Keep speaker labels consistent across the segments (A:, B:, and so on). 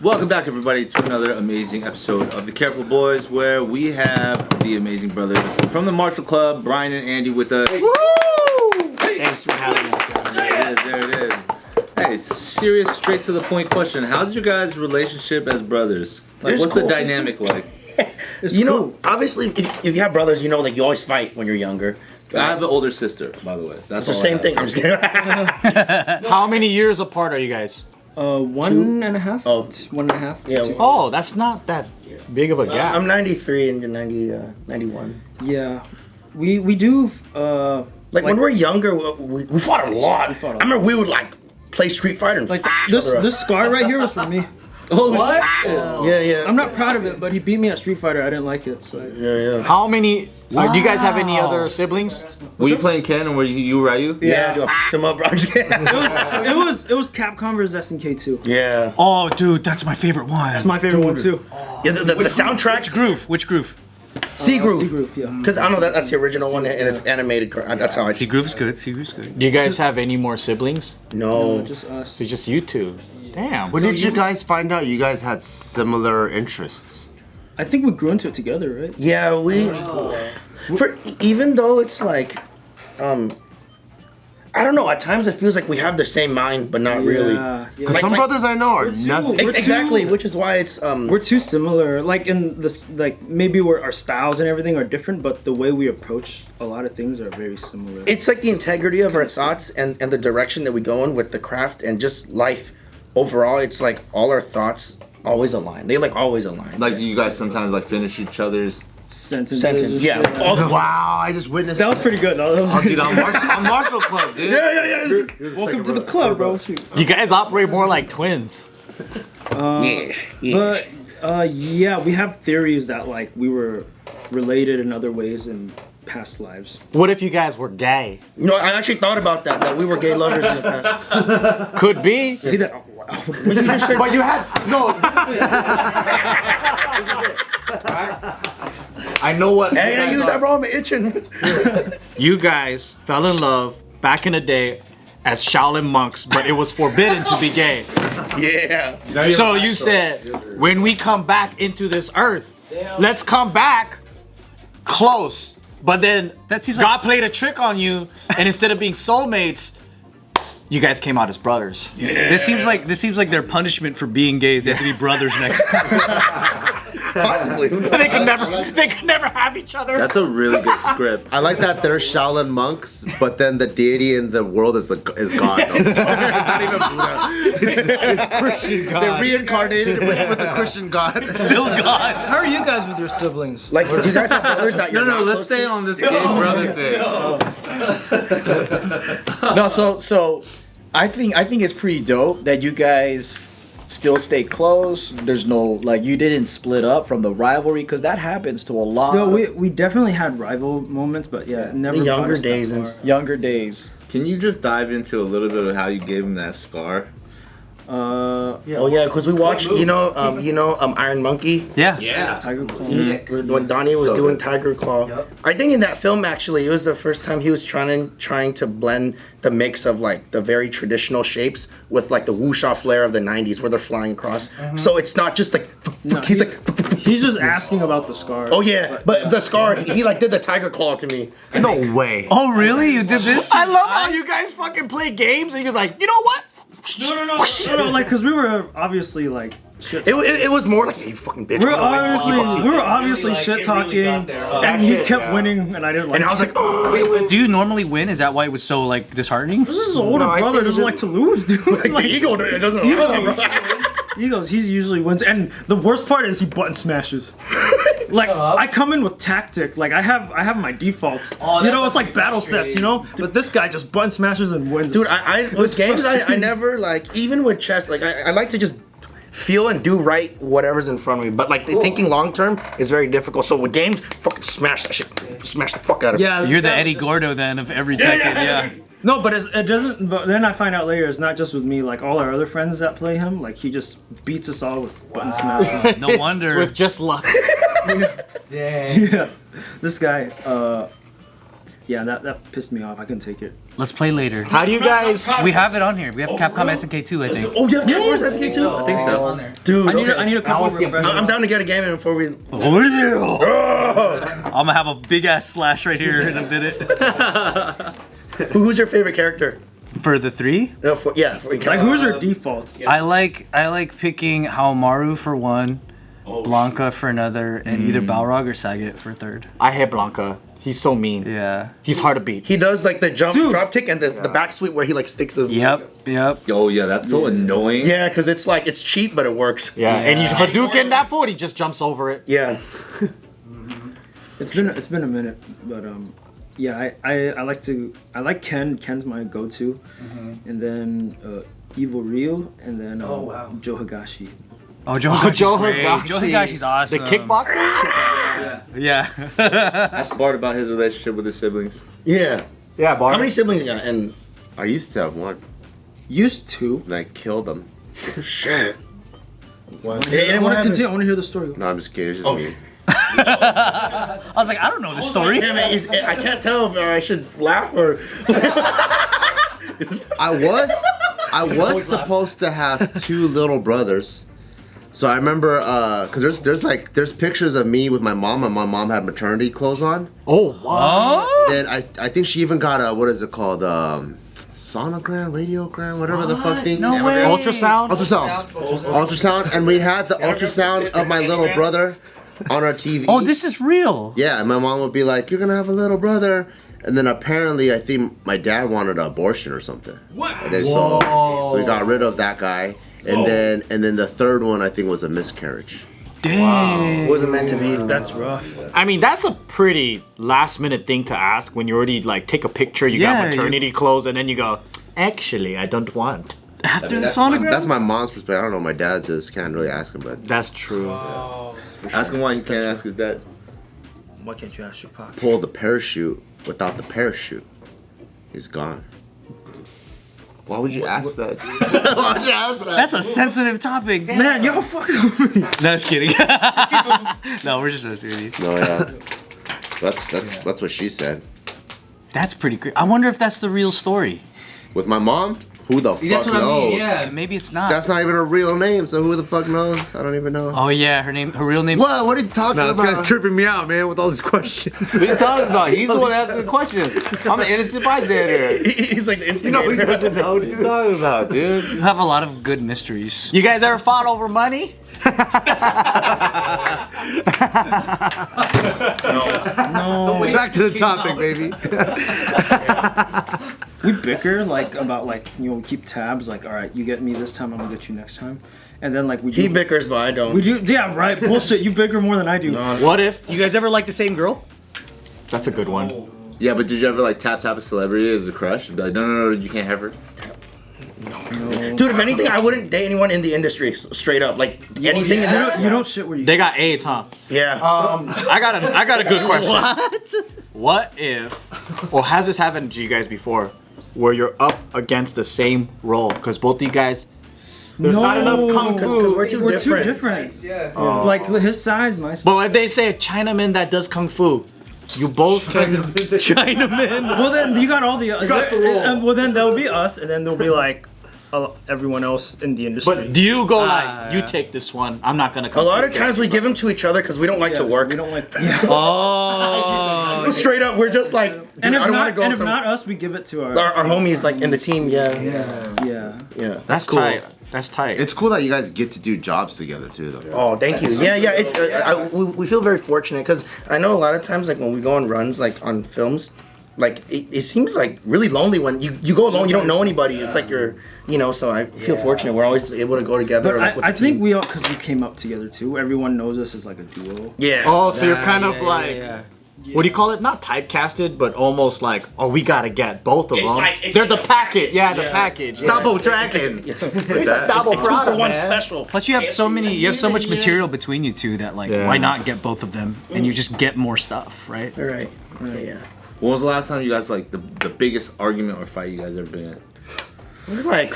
A: Welcome back, everybody, to another amazing episode of The Careful Boys, where we have the amazing brothers from the Marshall Club, Brian and Andy, with us.
B: Woo! Thanks for having us down.
A: There it is. Hey, serious, straight to the point question. How's your guys' relationship as brothers? Like, what's the dynamic like?
B: You know, obviously, if you have brothers, you know, like you always fight when you're younger.
A: I have an older sister, by the way. That's
B: the same thing. I'm just kidding.
C: How many years apart are you guys?
D: 1.5.
B: Oh,
D: 1.5.
B: yeah.
D: 2.
C: Oh, that's not that big of a gap.
B: I'm 93 and you're 91.
D: Yeah, we do.
B: Like when we're younger, we fought a lot. I remember we would like play Street Fighter and
D: like
B: each other up.
D: this scar right here was from me.
A: Oh, what?
B: Yeah.
D: I'm not proud of it, but he beat me at Street Fighter. I didn't like it, so.
B: Yeah.
C: How many? Do you guys have any other siblings?
A: Were you playing Ken and were you Ryu?
B: Yeah, dude, I f***ed him up, bro. I'm just kidding.
D: It was Capcom vs SNK2.
B: Yeah.
E: Oh, dude, that's my favorite one.
D: That's my favorite one too.
B: Yeah, the soundtrack.
E: Which groove?
B: C Groove.
D: C Groove, yeah.
B: Because I know that's the original one and it's animated. That's how I see.
E: C Groove's good. C Groove's good.
C: Do you guys have any more siblings?
B: No.
D: Just us.
C: So just you two. Damn.
F: When did you guys find out you guys had similar interests?
D: I think we grew into it together, right?
B: Yeah, even though it's like, I don't know. At times it feels like we have the same mind, but not really.
F: Because some brothers I know are nothing.
B: Exactly, which is why it's
D: We're too similar. Like in this, like maybe our styles and everything are different, but the way we approach a lot of things are very similar.
B: It's like the integrity of our thoughts and the direction that we go in with the craft and just life overall. It's like all our thoughts always align. They like always align.
A: Like, you guys sometimes like finish each other's
D: Sentences.
B: Yeah.
F: Oh, wow, I just witnessed
D: That was pretty good. No, that was
A: Dude, I'm Marshall Club, dude.
B: Yeah.
D: Welcome to the club, bro. Shoot.
C: You guys operate more like twins.
B: Yeah.
D: But yeah, we have theories that like we were related in other ways in past lives.
C: What if you guys were gay?
B: You know, I actually thought about that we were gay lovers in the past.
C: Could be.
D: Say that. Oh, wow.
C: But you had no. I know what.
B: Hey, I use that, bro. I'm itching.
C: You guys fell in love back in the day as Shaolin monks, but it was forbidden to be gay.
B: Yeah.
C: So you said, when we come back into this earth, let's come back close. But then God played a trick on you, and instead of being soulmates, you guys came out as brothers.
E: Yeah. This seems like their punishment for being gays. They have to be brothers next.
B: Possibly.
C: They could never have each other.
A: That's a really good script.
F: I like that they're Shaolin monks, but then the deity in the world is God. It's not even Buddha. It's Christian God. They're reincarnated with the Christian God.
E: Still God.
D: How are you guys with your siblings?
B: Like, do you guys have brothers that you're
A: No,
B: not
A: let's
B: close
A: stay
B: to?
A: on this gay brother thing.
G: No, so I think it's pretty dope that you guys still stay close. There's no, like, you didn't split up from the rivalry, because that happens to a lot.
D: No, we definitely had rival moments, but yeah, never.
B: The younger
D: brought us that
B: days and
D: far.
G: Younger days.
A: Can you just dive into a little bit of how you gave him that scar?
B: Oh yeah, because we watched, Iron Monkey.
E: Yeah.
D: Tiger Claw.
B: When Donnie was
A: So
B: doing
A: good.
B: Tiger Claw.
D: Yep.
B: I think in that film actually, it was the first time he was trying to blend the mix of like the very traditional shapes with like the wuxia flair of the 90s where they're flying across. So it's not just like he's like
D: He's just asking about the scar.
B: oh yeah, but the scar he like did the Tiger Claw to me.
F: No way.
E: Oh, really? You did this?
C: I love how you guys fucking play games, and you're like, you know what?
D: No, like, cause we were obviously like shit.
B: It was more like, hey, you fucking bitch.
D: We were obviously shit talking, and he kept winning, and I didn't like.
B: And I was like, oh,
E: Do you normally win? Is that why it was so like disheartening?
D: this is an older
B: I
D: brother
B: think
D: doesn't like to lose, dude.
B: like the ego it doesn't allow that, bro.
D: He usually wins, and the worst part is he button smashes. Like I come in with tactic, like I have my defaults. It's like battle sets, But this guy just button smashes and wins.
B: Dude, I with games I never like, even with chess, like I like to just feel and do right whatever's in front of me. But like thinking long term is very difficult. So with games, fucking smash that shit. Smash the fuck out of it.
D: yeah,
E: You're the Eddie Gordo then of every Tekken. Yeah.
D: No, but it doesn't. But then I find out later it's not just with me. Like all our other friends that play him, like he just beats us all with button smashing.
E: No wonder.
C: With just luck.
D: Yeah, this guy. yeah, that pissed me off. I couldn't take it.
E: Let's play later.
C: How do you guys?
E: We have it on here. We have Capcom SNK 2, I think.
B: Oh, you have Game Wars SK too?
A: I think so.
B: Dude,
D: I need a couple of refreshers.
B: I'm down to get a game in before we.
E: I'm gonna have a big ass slash right here in a minute.
B: Who's your favorite character?
E: For the 3,
B: No, for
D: Like, who's your defaults?
E: I like picking Haomaru for 1, Blanca for another, and either Balrog or Sagat for 3rd.
C: I hate Blanca. He's so mean.
E: Yeah.
C: He's hard to beat.
B: He does like the drop kick and the back sweep where he like sticks his.
E: Yep.
A: Oh yeah, that's so annoying.
B: Yeah, because it's like it's cheap, but it works.
C: Yeah, and you Hadouken that fool, he just jumps over it.
B: Yeah.
D: It's been a minute, but yeah, I like Ken. Ken's my go-to, and then Evil Real, and then Joe Higashi.
E: Oh, Joe Higashi's awesome.
C: The kickboxer?
E: Yeah.
A: Ask Bart about his relationship with his siblings.
B: Yeah.
C: Yeah, Bart.
B: How many siblings you got? And
F: I used to have one,
D: Used to.
F: and I killed him.
B: shit.
D: I want to hear the story.
F: No, I'm just kidding. It's just me.
E: I was like, I don't know this story.
B: Damn it, I can't tell if I should laugh or.
F: I was supposed to have 2 little brothers. So I remember, cause there's pictures of me with my mom, and my mom had maternity clothes on.
C: Oh, wow.
F: And I think she even got a, what is it called, sonogram, radiogram, whatever the fuck thing.
E: No way.
F: Ultrasound, and we had the ultrasound of my little brother on our TV.
E: Oh, this is real.
F: Yeah, and my mom would be like, "You're gonna have a little brother," and then apparently I think my dad wanted an abortion or something. What? And then so we got rid of that guy, and then the 3rd one I think was a miscarriage.
E: Dang.
B: Wasn't meant to be.
D: That's rough.
C: I mean, that's a pretty last minute thing to ask when you already like take a picture, you got maternity clothes, and then you go, actually, I don't want.
E: After the sonogram?
F: That's my mom's perspective. I don't know. My dad's is can't really ask him, but
C: That's true.
A: Ask him why he can't ask his dad.
D: Why can't you ask your pop?
F: pull the parachute without the parachute. He's gone.
A: Why would you ask that?
F: Why'd you ask that?
E: That's a sensitive topic.
D: Man, y'all fucking with me.
E: No, just kidding. No, we're just messing with you.
F: No, yeah. That's what she said.
E: That's pretty great. I wonder if that's the real story.
F: With my mom? Who the fuck knows?
E: Yeah, maybe it's not.
F: That's not even her real name, so who the fuck knows? I don't even know.
E: Oh yeah, her real name.
F: What? What are you talking about?
E: This guy's tripping me out, man, with all these questions.
A: What are you talking about? He's the one asking the question. I'm an innocent bystander.
B: He's like the instigator.
A: He doesn't know what you're talking about, dude.
E: You have a lot of good mysteries.
C: You guys ever fought over money?
D: No.
E: Back to the topic, baby.
D: We bicker like about like we keep tabs like, all right, you get me this time, I'm gonna get you next time, and then like we
B: He
D: do,
B: bickers, but I don't.
D: we do yeah right bullshit. You bicker more than I do.
C: What if?
E: You guys ever like the same girl?
C: That's a good one.
A: Yeah, but did you ever like tap a celebrity as a crush? Be like, no, you can't have her.
B: Dude, if anything, I wouldn't date anyone in the industry straight up. Like anything in that.
D: You don't shit where you.
C: They got AIDS, huh?
B: Yeah.
C: I got a good question. What if, or has this happened to you guys before, where you're up against the same role? Because both of you guys, there's not enough kung fu.
B: Because we're too
D: We're
B: different.
D: too different. Like his size, my size.
C: But if they say a Chinaman that does kung fu, you both can.
E: Chinaman.
D: Well then you got all the. You
F: got the role.
D: Well then there'll be us, and then there'll be like everyone else in the industry.
C: But do you go like, you take this one, I'm not gonna
B: A
C: come.
B: lot of times we give them to each other because we don't like to work.
D: We don't like.
E: Oh.
B: Straight up, we're just like, dude,
D: And if
B: I don't want
D: not,
B: to go.
D: and if not us, we give it to
B: our homies like in the team. Yeah.
D: yeah.
C: That's
F: cool.
C: tight. That's tight.
F: It's cool that you guys get to do jobs together too, though.
B: Oh, thank you. Yeah. It's we feel very fortunate because I know a lot of times like when we go on runs like on films, like it seems like really lonely when you go alone. You don't know anybody. It's like you're so I feel fortunate. We're always able to go together.
D: But
B: like, with
D: I
B: the
D: think
B: team.
D: we all, because we came up together too. Everyone knows us as like a duo.
B: Yeah.
C: Oh, so you're kind of like, what do you call it? Not typecasted, but almost like, oh, we gotta get both of them. They're the packet. Yeah, the package.
F: Double dragon.
C: It's a double
B: 2
C: product,
B: for 1
C: man.
B: special.
E: Plus, you have so much material between you two that like, why not get both of them and you just get more stuff, right?
B: All right. Yeah.
A: When was the last time you guys like the biggest argument or fight you guys ever been in?
B: It was like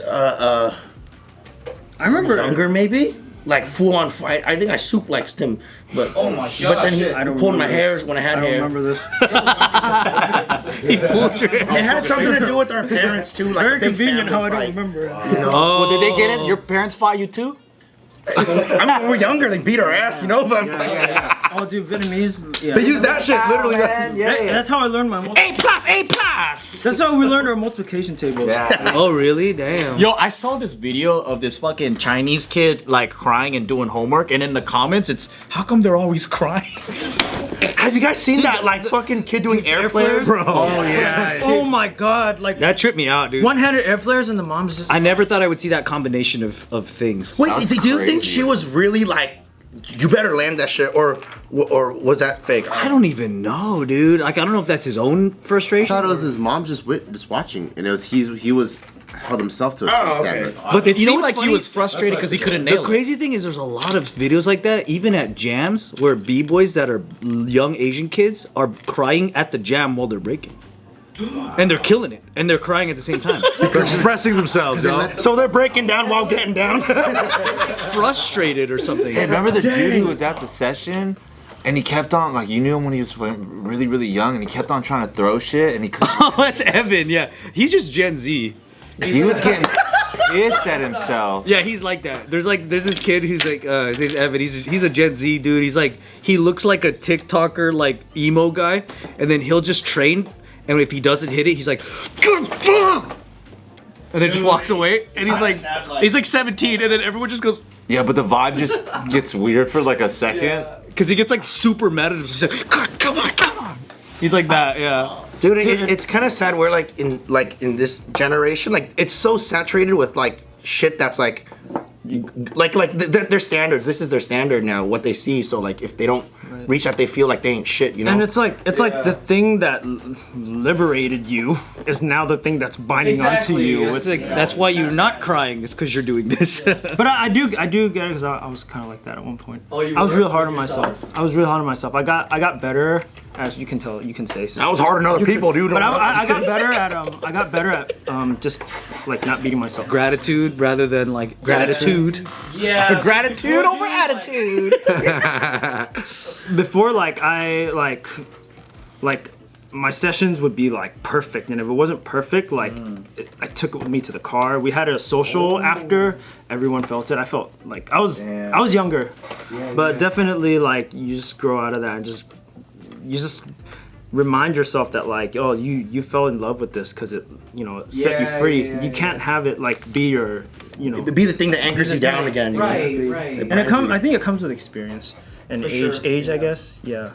D: I remember
B: younger maybe. like full on fight. I think I suplexed him, but but then he pulled my hair when I had hair.
D: Remember this?
E: He pulled your
B: It had something to do with our parents too. Like
D: Very
B: a big
D: convenient how I
B: family
D: don't
B: fight.
D: remember it.
C: Well, did they get it? Your parents fought you too?
B: I mean, when we're younger, they beat our ass, you know. But
D: Oh, dude, Vietnamese. Yeah.
B: they use that shit literally.
D: That's how I learned my.
C: A+, A+.
D: That's how we learned our multiplication tables.
E: Oh, really? Damn.
C: Yo, I saw this video of this fucking Chinese kid like crying and doing homework, and in the comments, it's how come they're always crying?
B: Have you guys seen that like fucking kid doing air flares?
C: Bro. Oh yeah.
D: Oh my god, like
E: That tripped me out, dude.
D: one-handed air flares and the mom's just.
E: I never thought I would see that combination of things.
B: Wait, do you think she was really like, you better land that shit, or was that fake?
E: I don't even know, dude. Like, I don't know if that's his own
F: I
E: frustration.
F: thought it was his mom just watching, and it was he was held himself to a certain standard.
C: But it
E: You know
C: seemed
E: what's
C: like he
E: funny?
C: was frustrated because he couldn't
E: The
C: nail it.
E: crazy thing is there's a lot of videos like that, even at jams, where b-boys that are young Asian kids are crying at the jam while they're breaking. And they're killing it. And they're crying at the same time.
H: They're expressing themselves, yo.
B: So they're breaking down while getting down.
E: Frustrated or something.
A: Hey, remember the dude who was at the session? And he kept on, like, you knew him when he was really, really young, and he kept on trying to throw shit, and he couldn't.
E: Oh, that's Evan, yeah. He's just Gen Z.
A: He was getting pissed at himself.
E: Yeah, he's like that. There's this kid who's like, his name's Evan. He's a Gen Z dude. He's like, he looks like a TikToker, like emo guy, and then he'll just train, and if he doesn't hit it, he's like, good fuck! And then just walks away, and he's like 17, and then everyone just goes,
A: Yeah, but the vibe just gets weird for like a second.
E: because he gets like super mad at him. He's like, come on. He's like that, yeah.
B: Dude, it's kind of sad. We're like in this generation, like it's so saturated with like shit that's like their standards. This is their standard now. What they see. So like if they don't reach that, they feel like they ain't shit. You know.
D: And it's like the thing that liberated you is now the thing that's binding onto you.
E: It's like, that's why you're not crying. It's because you're doing this.
D: But I do get it because I was kind of like that at one point. I was real hard on myself. I got better, as you can tell. You can say so.
B: I was hard on other people, dude.
D: But I got better at just like not beating myself.
E: Gratitude rather than like gratitude.
D: Yeah.
C: Gratitude over attitude.
D: Before my sessions would be like perfect, and if it wasn't perfect, like I took it with me to the car. We had a social after. Everyone felt it. I felt like I was younger, but definitely like you just grow out of that and you just remind yourself that like, oh, you fell in love with this because it set you free. You can't have it like be your
B: be the thing that anchors you down again.
G: Right.
D: And I think it comes with experience and age, I guess. Yeah.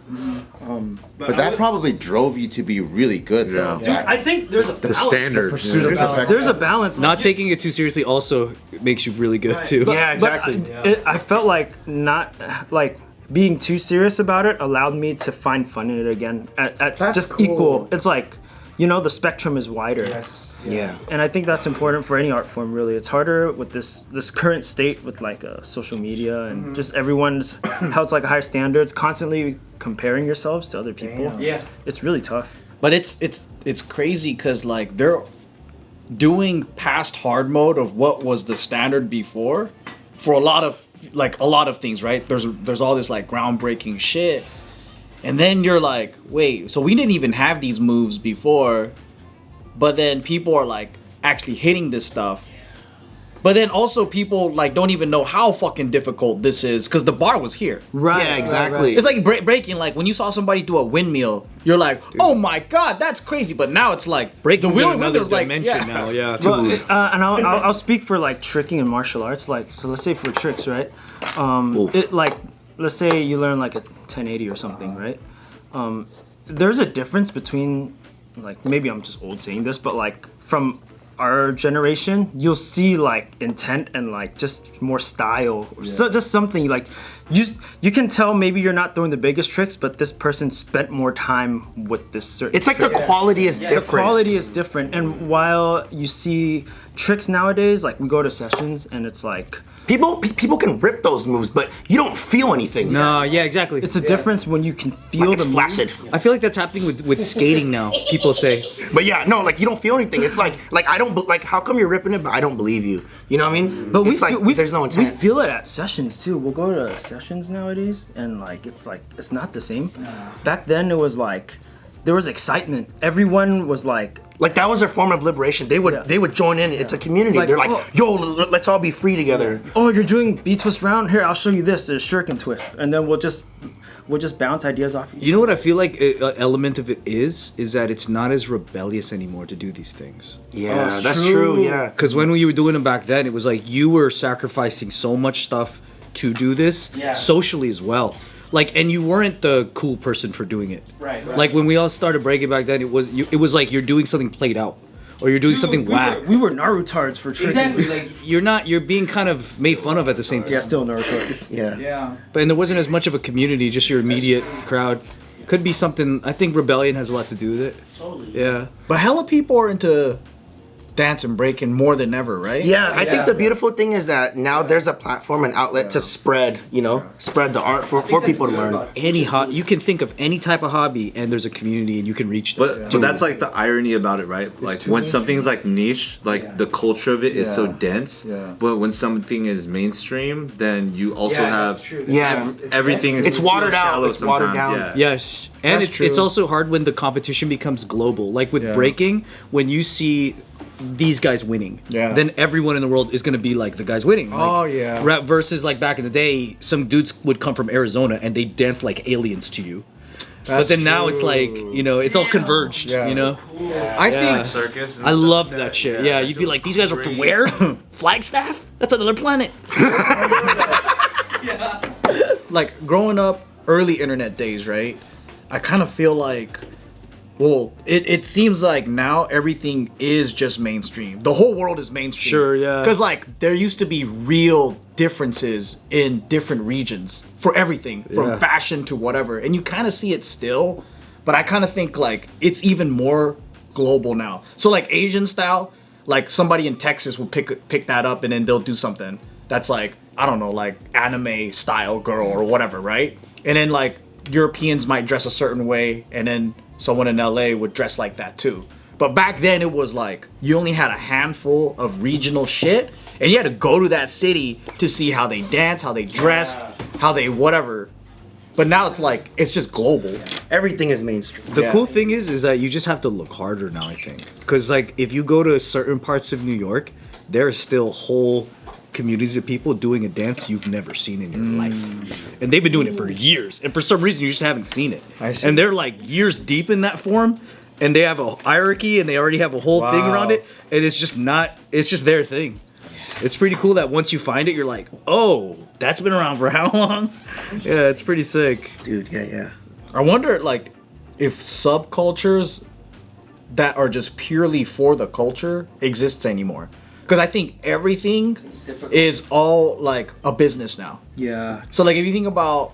F: But that probably drove you to be really good, though.
D: I think there's a
H: The standard.
D: There's a balance.
E: Not taking it too seriously also makes you really good too.
B: Yeah, exactly.
D: I felt like not like being too serious about it allowed me to find fun in it again at just equal. It's like, the spectrum is wider. Yes.
B: Yeah.
D: And I think that's important for any art form, really. It's harder with this current state with like social media and just everyone's held to like higher standards, constantly comparing yourselves to other people. Yeah. It's really tough.
C: But it's crazy because like they're doing past hard mode of what was the standard before for a lot of things, right? There's all this like groundbreaking shit, and then you're like, wait, so we didn't even have these moves before, but then people are like actually hitting this stuff. But then also people like don't even know how fucking difficult this is because the bar was here.
D: Right.
B: Yeah, exactly.
C: It's like breaking. Like when you saw somebody do a windmill, you're like, "Oh my god, that's crazy!" But now it's like
E: Breaking
C: the
E: another
C: windmill's like,
E: dimension
C: yeah.
E: now, yeah.
D: Well, and I'll speak for like tricking and martial arts. Like, so let's say for tricks, right? It like, let's say you learn like a 1080 or something, right? There's a difference between, like, maybe I'm just old saying this, but like from our generation, you'll see like intent and like just more style, so just something like you can tell maybe you're not throwing the biggest tricks, but this person spent more time with this certain.
B: It's like the quality is different.
D: The quality is different, and while you see tricks nowadays, like we go to sessions and it's like
B: People can rip those moves, but you don't feel anything.
E: No, yeah, exactly.
D: it's a difference when you can feel
B: It's
D: the
B: flaccid.
E: I feel like that's happening with skating now. People say,
B: But yeah, no, like you don't feel anything. It's like I don't like. How come you're ripping it, but I don't believe you? You know what I mean?
D: But
B: it's there's no
D: we
B: intent.
D: feel it at sessions too. We'll go to sessions nowadays, and like it's not the same. Back then it was like there was excitement. Everyone was like
B: Like that was their form of liberation. They would join in. It's a community.
D: Like,
B: They're like,
D: oh.
B: yo, let's all be free together.
D: oh, you're doing B-twist round? Here, I'll show you this. There's shuriken twist. And then we'll just bounce ideas off each
E: you know what I feel like an element of it is that it's not as rebellious anymore to do these things.
B: Yeah,
D: that's
B: that's
D: true.
B: true. Yeah.
E: Because when we were doing them back then, it was like you were sacrificing so much stuff to do this socially as well. Like, and you weren't the cool person for doing it.
C: Right.
E: Like when we all started breaking back then, it was like you're doing something played out, or you're doing something whack.
D: We were Narutards for tricking.
E: Exactly. Like you're being kind of made fun of at the same time.
D: Yeah, still Naruto.
B: Yeah.
C: Yeah.
E: But and there wasn't as much of a community, just your immediate crowd. Could be something. I think rebellion has a lot to do with it. Totally. Yeah.
C: But hella people are into dance and breaking more than ever, right?
B: Yeah, I think the beautiful thing is that now there's a platform and outlet to spread the art for people to learn.
E: Any you can think of any type of hobby, and there's a community, and you can reach them.
A: But that's like the irony about it, right? Like when something's like niche, like the culture of it is so dense.
C: Yeah.
A: But when something is mainstream, then you also have
B: Yeah,
A: everything is
B: It's watered out,
A: shallow
B: it's watered
A: sometimes,
B: down.
A: Yeah.
E: Yes, and
C: That's
E: it's
C: true.
E: also hard when the competition becomes global. Like with
C: Yeah.
E: breaking, when you see these guys winning, then everyone in the world is gonna be like the guys winning. Like,
C: Oh, yeah.
E: Versus like back in the day, some dudes would come from Arizona and they dance like aliens to you. But then now it's like, it's all converged.
C: Yeah.
E: I
C: think
A: Circus. and
E: I
A: stuff
E: love
A: like
E: that shit. Yeah, you'd be like, these guys are from
A: great.
E: where? Flagstaff? That's another planet.
C: like growing up early internet days, right? I kind of feel like, well, it seems like now everything is just mainstream. The whole world is mainstream.
E: Sure, yeah.
C: Because like there used to be real differences in different regions for everything, from fashion to whatever, and you kind of see it still. But I kind of think like it's even more global now. So like Asian style, like somebody in Texas will pick that up and then they'll do something that's like, I don't know, like anime style girl or whatever, right? And then like Europeans might dress a certain way, and then someone in LA would dress like that too. But back then it was like you only had a handful of regional shit, and you had to go to that city to see how they dance, how they dress, how they whatever. But now it's like it's just global.
B: Everything is mainstream.
E: The cool thing is that you just have to look harder now, I think. Because like if you go to certain parts of New York, there's still whole communities of people doing a dance you've never seen in your life. And they've been doing it for years. And for some reason you just haven't seen it.
C: I see.
E: And they're like years deep in that form, and they have a hierarchy and they already have a whole thing around it. And it's just their thing. It's pretty cool that once you find it, you're like, oh, that's been around for how long? Yeah, it's pretty sick.
B: Dude, yeah.
C: I wonder like if subcultures that are just purely for the culture exists anymore. Because I think everything is all like a business now.
D: Yeah.
C: So like if you think about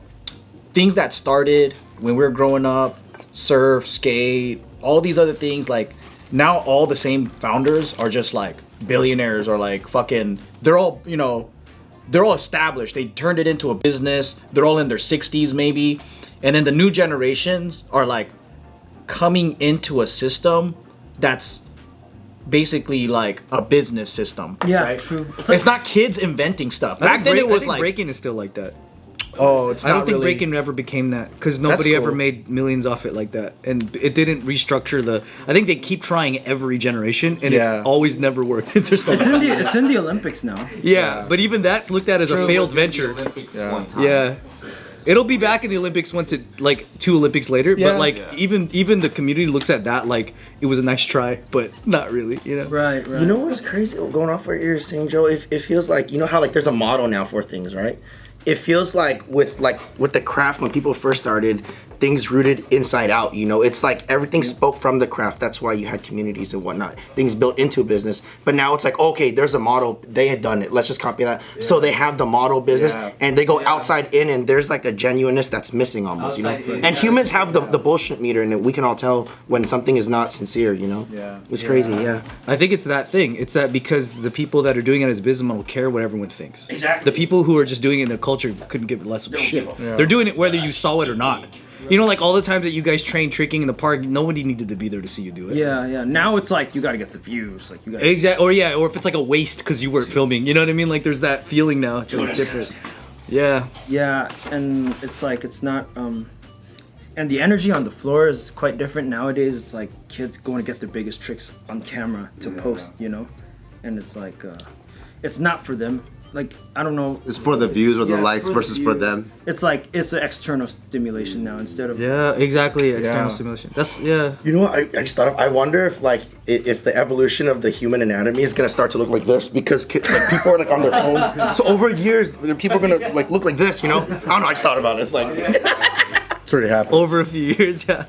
C: things that started when we were growing up, surf, skate, all these other things, like now all the same founders are just like billionaires or like fucking, they're all, they're all established. They turned it into a business. They're all in their 60s maybe. And then the new generations are like coming into a system that's basically like a business system.
D: Yeah,
C: right?
D: true.
C: It's not kids inventing stuff. Back then it was like,
E: breaking is still like that.
C: oh, it's
E: I
C: not
E: don't think
C: really,
E: breaking ever became that because nobody ever
C: cool.
E: made millions off it like that, and it didn't restructure the. I think they keep trying every generation, and
C: Yeah.
E: it always never works. It's just like,
D: It's in the Olympics now.
E: yeah, but even that's looked at as a failed venture. Yeah. It'll be back in the Olympics once it like 2 Olympics later,
C: Yeah.
E: but like even the community looks at that like it was a nice try, but not really,
D: Right.
B: You know what's crazy? Going off what you're saying, Joe. It feels like how like there's a model now for things, right? It feels like with the craft when people first started, things rooted inside out, you know. It's like everything spoke from the craft. That's why you had communities and whatnot, things built into a business. But now it's like, okay, there's a model, they had done it, let's just copy that. So they have the model business and they go outside in, and there's like a genuineness that's missing almost, you know. And humans have the bullshit meter, and we can all tell when something is not sincere, you know. It's crazy.
E: I think it's that thing. It's that because the people that are doing it as a business model care what everyone thinks.
B: Exactly.
E: The people who are just doing it in the culture couldn't give less of a shit. They're doing it whether you saw it or not. You know, like all the times that you guys train tricking in the park, nobody needed to be there to see you do it.
D: Yeah. Now it's like you gotta get the views. Like you gotta.
E: Exactly. Or if it's like a waste because you weren't filming. You know what I mean? Like there's that feeling now. It's like different. Yeah.
D: Yeah, and it's like it's not. And the energy on the floor is quite different nowadays. It's like kids going to get their biggest tricks on camera to post, you know, and it's like it's not for them. Like I don't know.
F: It's for the views or the likes versus for them.
D: It's like it's an external stimulation now instead of.
E: Yeah, exactly. External stimulation. That's You
B: know what? I just thought of. I wonder if like if the evolution of the human anatomy is gonna start to look like this because like people are like on their phones. So over years, people are gonna like look like this. You know? I don't know. I just thought about it. It's like.
G: It's already happened.
E: Over a few years, yeah.